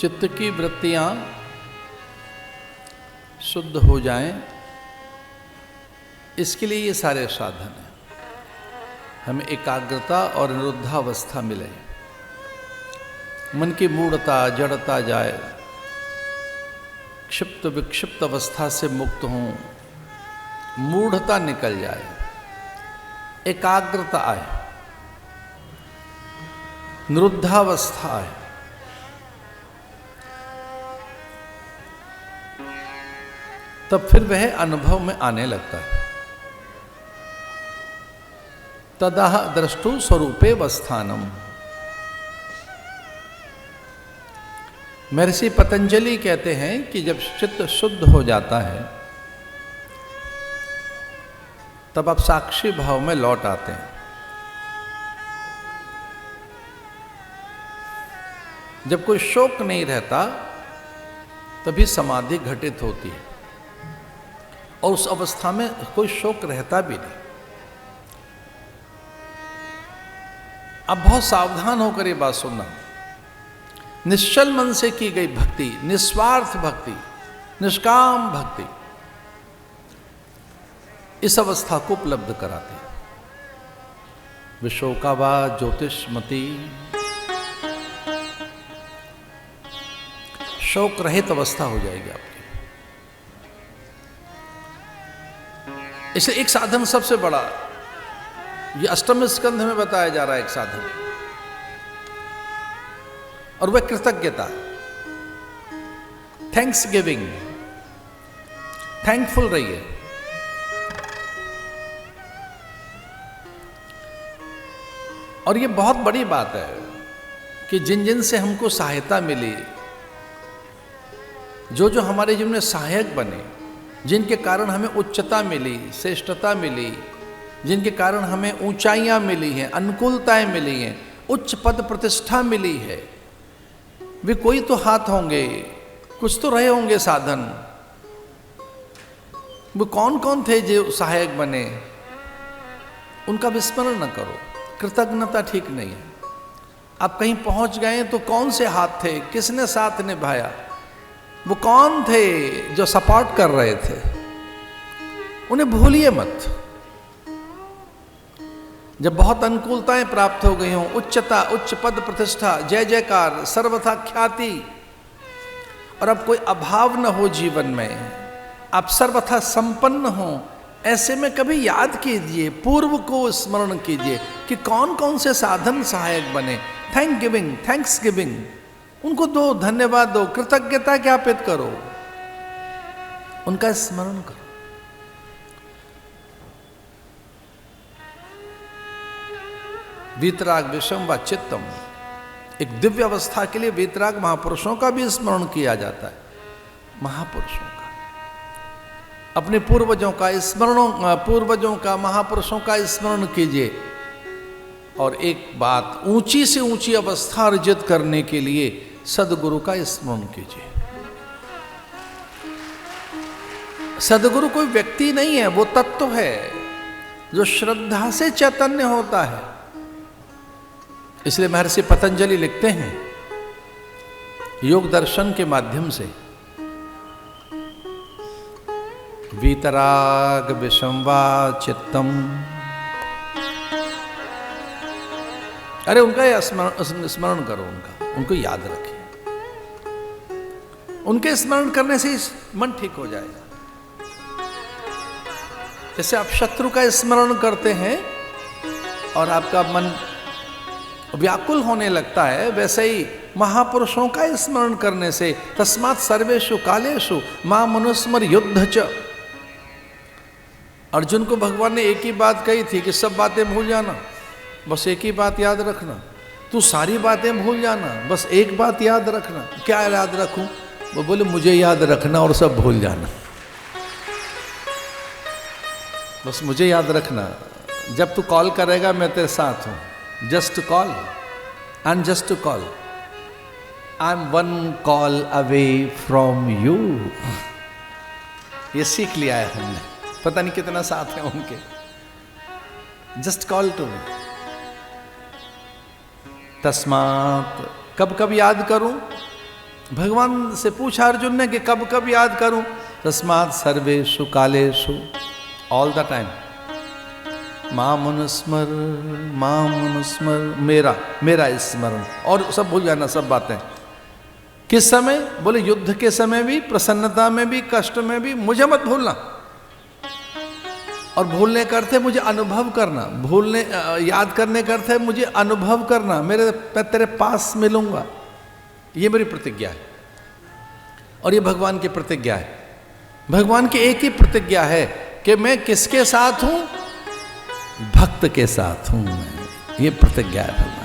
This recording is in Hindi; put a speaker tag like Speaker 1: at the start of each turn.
Speaker 1: चित्त की वृत्तियां शुद्ध हो जाएं, इसके लिए ये सारे साधन हैं। हमें एकाग्रता और निरुद्धावस्था मिले, मन की मूढ़ता जड़ता जाए, क्षिप्त विक्षिप्त अवस्था से मुक्त हों, मूढ़ता निकल जाए, एकाग्रता आए, निरुद्धावस्था आए। तब फिर वह अनुभव में आने लगता है। तदाह द्रष्टु स्वरूपे वस्थानम। महर्षि पतंजलि कहते हैं कि जब चित्त शुद्ध हो जाता है तब आप साक्षी भाव में लौट आते हैं। जब कोई शोक नहीं रहता तभी समाधि घटित होती है, और उस अवस्था में कोई शोक रहता भी नहीं। अब बहुत सावधान होकर ये बात सुनना। निश्चल मन से की गई भक्ति, निस्वार्थ भक्ति, निष्काम भक्ति इस अवस्था को उपलब्ध कराती है। विशोकावा ज्योतिषमती, शोक रहित अवस्था हो जाएगी आपकी। इसलिए एक साधन सबसे बड़ा, ये अष्टम स्कंध में बताया जा रहा है एक साधन, और वह कृतज्ञता, थैंक्स गिविंग, थैंकफुल रहिए। और ये बहुत बड़ी बात है कि जिन जिन से हमको सहायता मिली, जो जो हमारे जीवन में सहायक बने, जिनके कारण हमें उच्चता मिली, श्रेष्ठता मिली, जिनके कारण हमें ऊंचाइयां मिली हैं, अनुकूलताएं मिली हैं, उच्च पद प्रतिष्ठा मिली है, वे कोई तो हाथ होंगे, कुछ तो रहे होंगे साधन। वो कौन कौन थे जो सहायक बने, उनका विस्मरण न करो। कृतज्ञता ठीक नहीं है। आप कहीं पहुंच गए तो कौन से हाथ थे, किसने साथ निभाया, वो कौन थे जो सपोर्ट कर रहे थे, उन्हें भूलिए मत। जब बहुत अनुकूलताएं प्राप्त हो गई हों, उच्चता, उच्च पद प्रतिष्ठा, जय जयकार, सर्वथा ख्याति, और अब कोई अभाव न हो जीवन में, आप सर्वथा संपन्न हो, ऐसे में कभी याद कीजिए, पूर्व को स्मरण कीजिए कि कौन कौन से साधन सहायक बने। थैंक गिविंग, थैंक्स गिविंग, उनको दो, धन्यवाद दो, कृतज्ञता ज्ञापित करो, उनका स्मरण करो। वीतराग विषम व चित्तम, एक दिव्य अवस्था के लिए वीतराग महापुरुषों का भी स्मरण किया जाता है। महापुरुषों का, अपने पूर्वजों का स्मरण, पूर्वजों का, महापुरुषों का स्मरण कीजिए। और एक बात, ऊंची से ऊंची अवस्था अर्जित करने के लिए सदगुरु का स्मरण कीजिए। सदगुरु कोई व्यक्ति नहीं है, वो तत्व है जो श्रद्धा से चैतन्य होता है। इसलिए महर्षि पतंजलि लिखते हैं योग दर्शन के माध्यम से, वीतराग विषमवा चित्तम। अरे उनका स्मरण करो, उनको याद रखिए। उनके स्मरण करने से मन ठीक हो जाएगा। जैसे आप शत्रु का स्मरण करते हैं और आपका मन व्याकुल होने लगता है, वैसे ही महापुरुषों का स्मरण करने से, तस्मात् सर्वेषु कालेषु मां मनुस्मर युद्ध च। अर्जुन को भगवान ने एक ही बात कही थी कि सब बातें भूल जाना, बस एक ही बात याद रखना। तू सारी बातें भूल जाना, बस एक बात याद रखना। क्या याद रखूं? वो बोले मुझे याद रखना और सब भूल जाना। बस मुझे याद रखना, जब तू कॉल करेगा मैं तेरे साथ हूं। Just call and just to call, I am one call away from you. ये सीख लिया है हमने, पता नहीं कितना साथ है उनके। Just call to me. तस्मात्, कब कब याद करूं? भगवान से पूछा अर्जुन ने कि कब कब याद करूं? तस्मात् सर्वेषु कालेषु, ऑल द टाइम। माम अनुस्मर, माम अनुस्मर, मेरा मेरा स्मरण, और सब भूल जाना, सब बातें। किस समय? बोले युद्ध के समय भी, प्रसन्नता में भी, कष्ट में भी, मुझे मत भूलना। और भूलने का अर्थ है मुझे अनुभव करना, भूलने याद करने का अर्थ है मुझे अनुभव करना। मैं तेरे पास मिलूंगा, ये मेरी प्रतिज्ञा है। और ये भगवान की प्रतिज्ञा है। भगवान की एक ही प्रतिज्ञा है कि मैं किसके साथ हूं? भक्त के साथ हूं मैं। ये प्रतिज्ञा है भगवान।